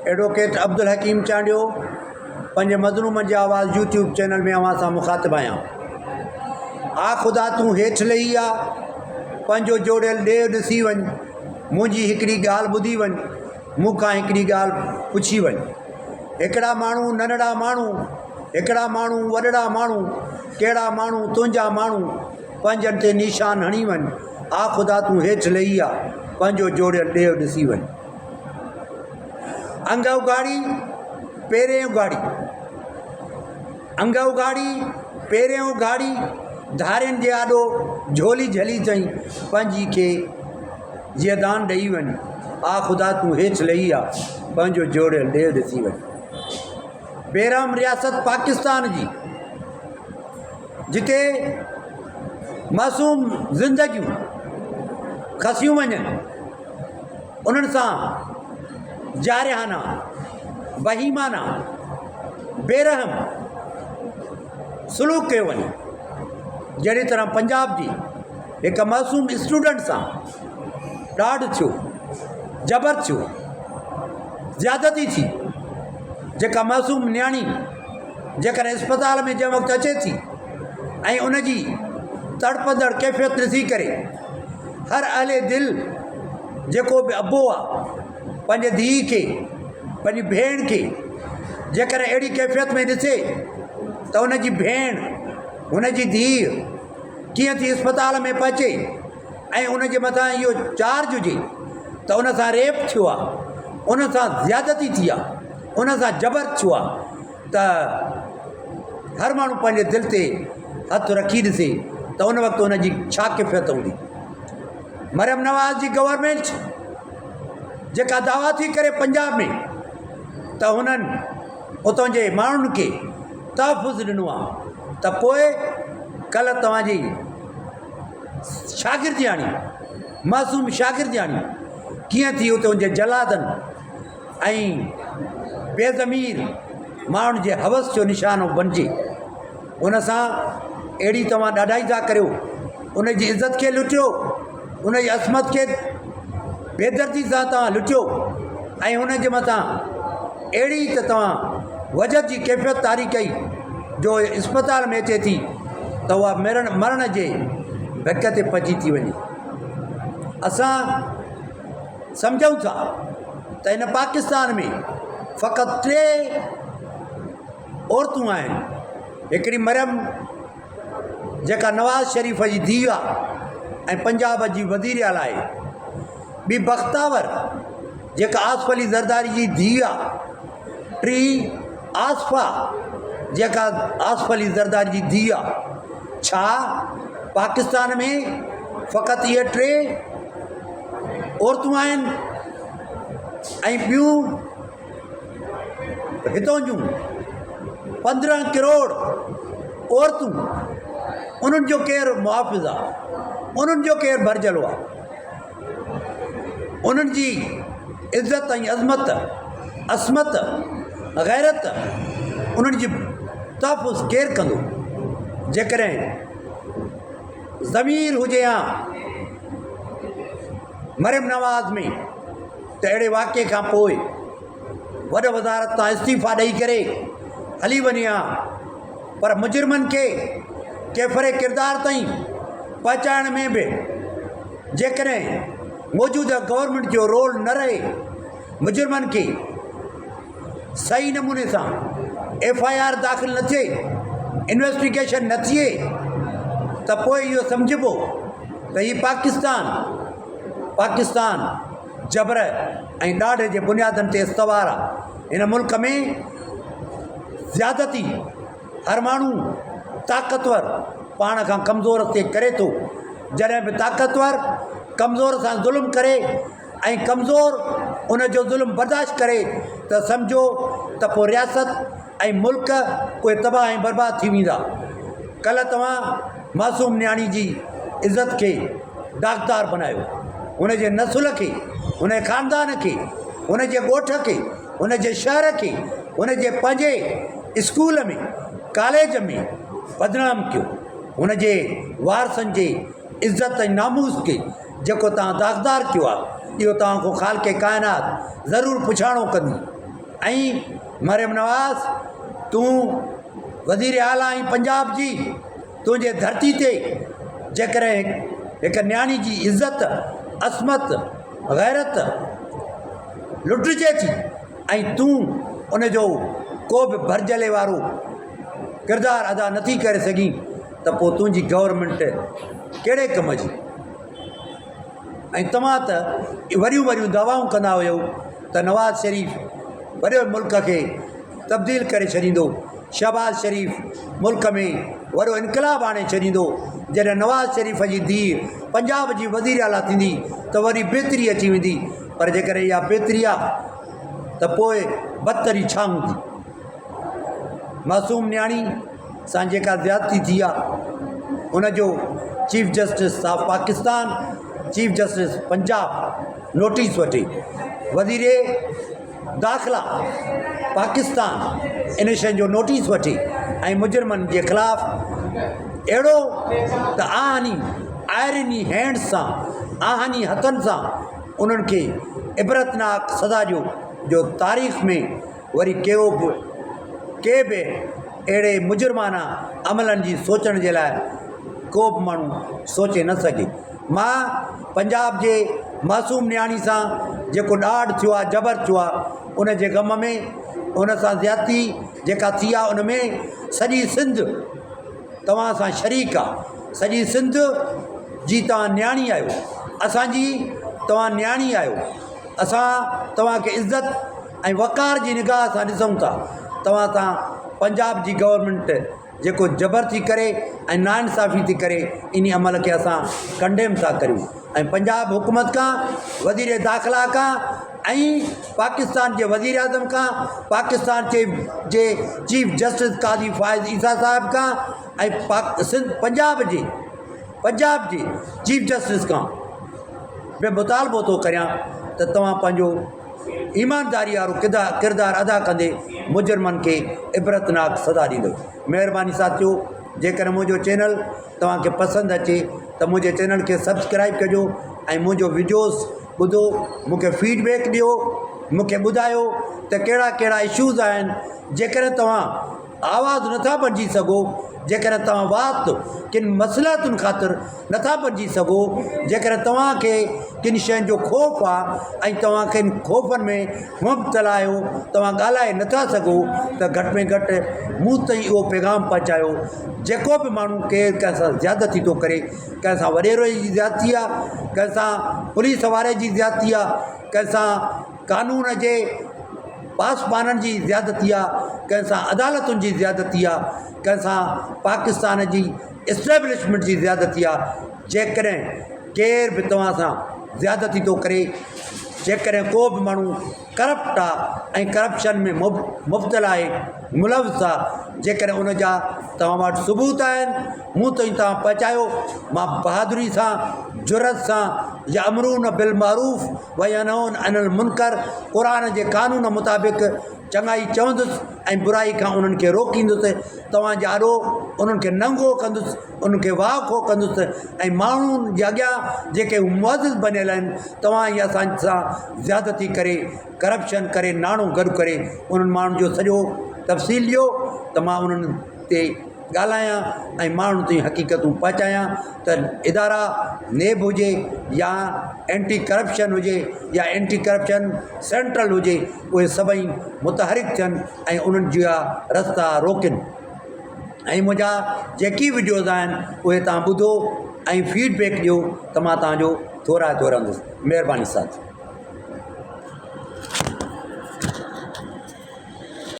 Advocate Abdul हकीम चांडियो पंहिंजे मज़लूमनि जी आवाज़ YouTube channel में अवां सां मुखातिब आहियां। आ ख़ुदा तूं हेठि लही आ, पंहिंजो जोड़ियल ॾेउ ॾिसी वञ, मुंहिंजी हिकिड़ी ॻाल्हि ॿुधी वञ, मूंखां हिकिड़ी ॻाल्हि पुछी वञ। हिकिड़ा माण्हू नंढड़ा माण्हू, हिकिड़ा माण्हू वॾड़ा माण्हू, कहिड़ा माण्हू तुंहिंजा माण्हू, पंजनि ते निशान हणी वञ। आ ख़ुदा तूं हेठि लही आ, पंहिंजो जोड़ियल ॾेउ ॾिसी वञ। अंग उघाड़ी पेरें उघाड़ी, अंग उघाड़ी पेरें उघाड़ी, धारियुनि जे आॾो झोली झली चई, पंहिंजी खे जीअं दान ॾेई वञ। आ ख़ुदा तूं हेठि लही आ, पंहिंजो जोड़ियल ॾेउ ॾिसी वञ। बेरहम रियासत पाकिस्तान जी, जिते मासूम ज़िंदगियूं खसियूं वञनि, उन्हनि सां जारिहाना, बहीमाना, बेरहम सलूक कयो वञे। जहिड़ी तरह पंजाब जी हिकु मासूम स्टूडेंट सां ॾाढ थियो, जबर थियो, ज़्यादती थी। जेका मासूम न्याणी जेकॾहिं अस्पताल में जंहिं वक़्तु अचे थी ऐं उनजी तड़पंदड़ कैफ़ियत ॾिसी करे हर अहले दिलि जेको बि अबो आहे पंहिंजे धीउ खे, पंहिंजी भेण खे जेकॾहिं अहिड़ी कैफ़ियत में ॾिसे त उनजी भेण, हुनजी धीउ कीअं थी अस्पताल में पहुचे ऐं उनजे मथां इहो चार्ज हुजे त उन सां रेप थियो आहे, उन सां ज़्यादती थी आहे, उन सां जबर थियो आहे, त हर माण्हू पंहिंजे दिलि ते हथु रखी ॾिसे त उन वक़्तु उनजी छा कैफ़ियत हूंदी। मरियम नवाज़ जी गवर्नमेंट जेका दावा थी करे पंजाब में त हुननि उतां जे माण्हुनि खे तहफ़ुज़ ॾिनो आहे, त पोइ कल्ह तव्हांजी शागिर्दियाणी, मासूम शागिर्दियाणी कीअं थी उते उनजे जलादनि ऐं बेज़मीर माण्हुनि जे हवस जो निशानो बणिजे। उन सां अहिड़ी तव्हां ॾाढाई था करियो, उनजी इज़त खे लुटियो, उनजी असमत खे बेदर्दी सां तव्हां लुटियो ऐं हुनजे मथां अहिड़ी त तव्हां वजद जी कैफ़ियत तारी कई जो अस्पताल में अचे थी त उहा मरण जे भिक ते पची थी वञे। असां सम्झूं था त हिन पाकिस्तान में फ़क़ति 3 औरतूं आहिनि। हिकिड़ी मरियम जेका नवाज़ शरीफ़ जी धीउ आहे ऐं पंजाब जी वज़ीर आला आहे, ॿी बख़्तावर जेका आसिफ़ अली ज़रदारी जी धीउ आहे, टी आसिफ़ा जेका आसिफ़ अली ज़रदारी जी धीउ आहे। छा पाकिस्तान में फ़क़ति इहे 3 औरतूं आहिनि ऐं ॿियूं हितों जूं 15 करोड़ औरतूं, उन्हनि जो केरु मुहाफ़िज़ आहे, उन्हनि जो केरु भरिजलु आहे, उन्हनि जी इज़त ऐं अज़मत, असमत, गैरत, उन्हनि जी तहफ़ुज़ केरु कंदो? जेकॾहिं ज़मीर हुजे हा मरियम नवाज़ में त अहिड़े वाक़े खां पोइ वॾ वज़ारत तां इस्तीफ़ा ॾेई करे हली वञे हा, पर मुजरिमनि खे केफ़रे किरदार ताईं पहुचाइण में बि जेकॾहिं मौजूदा गवर्नमेंट जो रोल न रहे, मुजरिमनि खे सही नमूने सां FIR दाख़िल न थिए, इन्वेस्टिगेशन न थिए, त पोइ इहो सम्झिबो त हीउ पाकिस्तान जबर ऐं ॾाढे जे बुनियादनि ते इस्तवार आहे। हिन मुल्क में ज़्यादती हर माण्हू ताक़तवर पाण खां कमज़ोर ते करे थो। जॾहिं बि ताक़तवर कमज़ोर सां ज़ुल्म करे ऐं कमज़ोर उनजो ज़ुल्म बर्दाश्त करे त सम्झो त पोइ रियासत ऐं मुल्क उहे तबाह ऐं बर्बाद थी वेंदा। कल्ह तव्हां मासूम न्याणी जी इज़त खे दाग़दार बनायो, हुनजे नसुल खे, हुन ख़ानदान खे, हुनजे ॻोठ खे, हुनजे शहर खे, हुनजे पंहिंजे स्कूल में, कॉलेज में बदनाम कयो। हुनजे वारसनि जे इज़त ऐं नामूस खे जेको तव्हां दाग़दार कयो आहे, इहो तव्हांखो ख़ालिक़े काइनात ज़रूरु पुछाणो कंदी। ऐं मरियम नवाज़ तूं वज़ीर आला ऐं पंजाब जी तुंहिंजे धरती ते जेकॾहिं हिकु न्याणी जी इज़त असमत गैरत लुटिजे थी ऐं तूं उनजो को बि भरजले वारो किरदारु अदा नथी करे सघीं त पोइ तुंहिंजी गवर्नमेंट कहिड़े कम जी। ऐं तव्हां त वरियूं वरियूं दवाऊं कंदा हुयो त नवाज़ शरीफ़ वॾे मुल्क खे तब्दील करे छॾींदो, शहबाज़ शरीफ़ मुल्क में वॾो इनक़लाब आणे छॾींदो। जॾहिं नवाज़ शरीफ़ जी धीउ पंजाब जी वज़ीर आला थींदी त वरी बहितरी अची वेंदी, पर जेकॾहिं इहा बहितरी आहे त पोइ बदतरी छा हूंदी। मासूम न्याणी सां जेका ज़्यादती थी आहे उनजो chief justice of Pakistan, chief justice Punjab notice वठे, वज़ीर दाख़िला पाकिस्तान इन शइ जो नोटिस वठे ऐं मुजरिमनि जे ख़िलाफ़ अहिड़ो त आहिनी हैंड्स सां आहिनी हथनि सां उन्हनि खे इबरतनाक सज़ा जो तारीख़ में वरी के बि अहिड़े मुजरिमाना अमलनि जी सोचण जे लाइ को बि माण्हू सोचे न सघे। मां पंजाब जे मासूम न्याणी सां जेको ॾाढ थियो आहे, जबर थियो आहे, उन जे ग़म में उन सां ज़्यादती जेका थी आहे उन में सॼी सिंध तव्हां सां शरीक आहे। सॼी सिंध जी तव्हां न्याणी आहियो, असांजी तव्हां न्याणी आहियो। असां तव्हांखे इज़त ऐं वक़ार जी निगाह सां ॾिसूं था। तव्हां सां पंजाब जी गवर्नमेंट जेको जबर थी करे ऐं नाइंसाफ़ी थी करे इन अमल खे असां कंडेम था करियूं। ऐं पंजाब हुकूमत खां, वज़ीर दाख़िला खां ऐं पाकिस्तान जे वज़ीर आज़म खां, पाकिस्तान जे चीफ जस्टिस काज़ी फ़ाइज़ ईसा साहिब खां ऐं पंजाब जे चीफ जस्टिस खां बि मुतालबो थो करियां त तव्हां पंहिंजो ईमानदारी वारो किरदारु अदा कंदे मुजरिमनि खे इबरतनाक सज़ा ॾींदो। महिरबानी साथियो, जेकर मुंहिंजो चैनल तव्हांखे पसंदि अचे त मुंहिंजे चैनल खे सब्सक्राइब कजो ऐं मुंहिंजो वीडियोस ॿुधो, मूंखे फीडबैक ॾियो, मूंखे ॿुधायो त कहिड़ा कहिड़ा इशूज़ आहिनि। जेकर तव्हां आवाज़ु नथा बणिजी सघो, जेकर तव्हां वात किन मसइलातुनि ख़ातिर नथा बणिजी सघो, जेकर तव्हांखे किन शयुनि जो ख़ौफ़ आहे ऐं तव्हां किन ख़ौफ़नि में मुब्तला आहियो, तव्हां ॻाल्हाए नथा सघो, त घटि में घटि मूं ताईं उहो पैगाम पहुचायो। जेको बि माण्हू केरु कंहिंसां ज़्यादती थो करे, कंहिंसां वॾेरे जी ज़्यादती आहे, कंहिंसां पुलिस वारे जी ज़्यादती आहे, कंहिंसां कानून जे पासबाननि जी ज़्यादती आहे, कंहिंसां अदालतुनि जी ज़्यादती आहे, कंहिंसां पाकिस्तान जी इस्टेब्लिशमेंट जी ज़्यादती आहे। जेकॾहिं केर बि तव्हां सां ज़्यादती थो करे, जेकॾहिं को बि माण्हू करप्ट आहे ऐं करप्शन में मुब्तला आहे, मुलविस आहे, जेकॾहिं उन जा तव्हां वटि सबूत आहिनि, मूं ताईं तव्हां पहुचायो। मां बहादुरी सां, जुरत सां, यामरून बिल मारूफ़ व यनहौन अनिल मुनकर, क़ुरान जे कानून मुताबिक़ चङाई चवंदुसि ऐं बुराई खां उन्हनि खे रोकींदुसि। तव्हांजे आॾो उन्हनि खे नंगो कंदुसि, उन्हनि खे वाखो कंदुसि ऐं माण्हुनि जे अॻियां जेके मुअज़िज़ बनियल आहिनि, तव्हां इहा असां सां ज़्यादती करे, करप्शन करे, नाणो गॾु करे उन्हनि माण्हुनि जो सॼो तफ़सील ॾियो त मां उन्हनि ते ॻाल्हायां ऐं माण्हुनि ताईं हक़ीक़तूं पहुचायां त इदारा नेब हुजे या एंटी करप्शन हुजे या एंटी करप्शन सेंट्रल हुजे, उहे सभई मुतहरिक थियनि ऐं उन्हनि जा रस्ता रोकनि। ऐं मुंहिंजा जेकी वीडियोज़ आहिनि उहे तव्हां ॿुधो ऐं फीडबैक ॾियो त मां तव्हांजो थोरा रहंदुसि। महिरबानी साथ।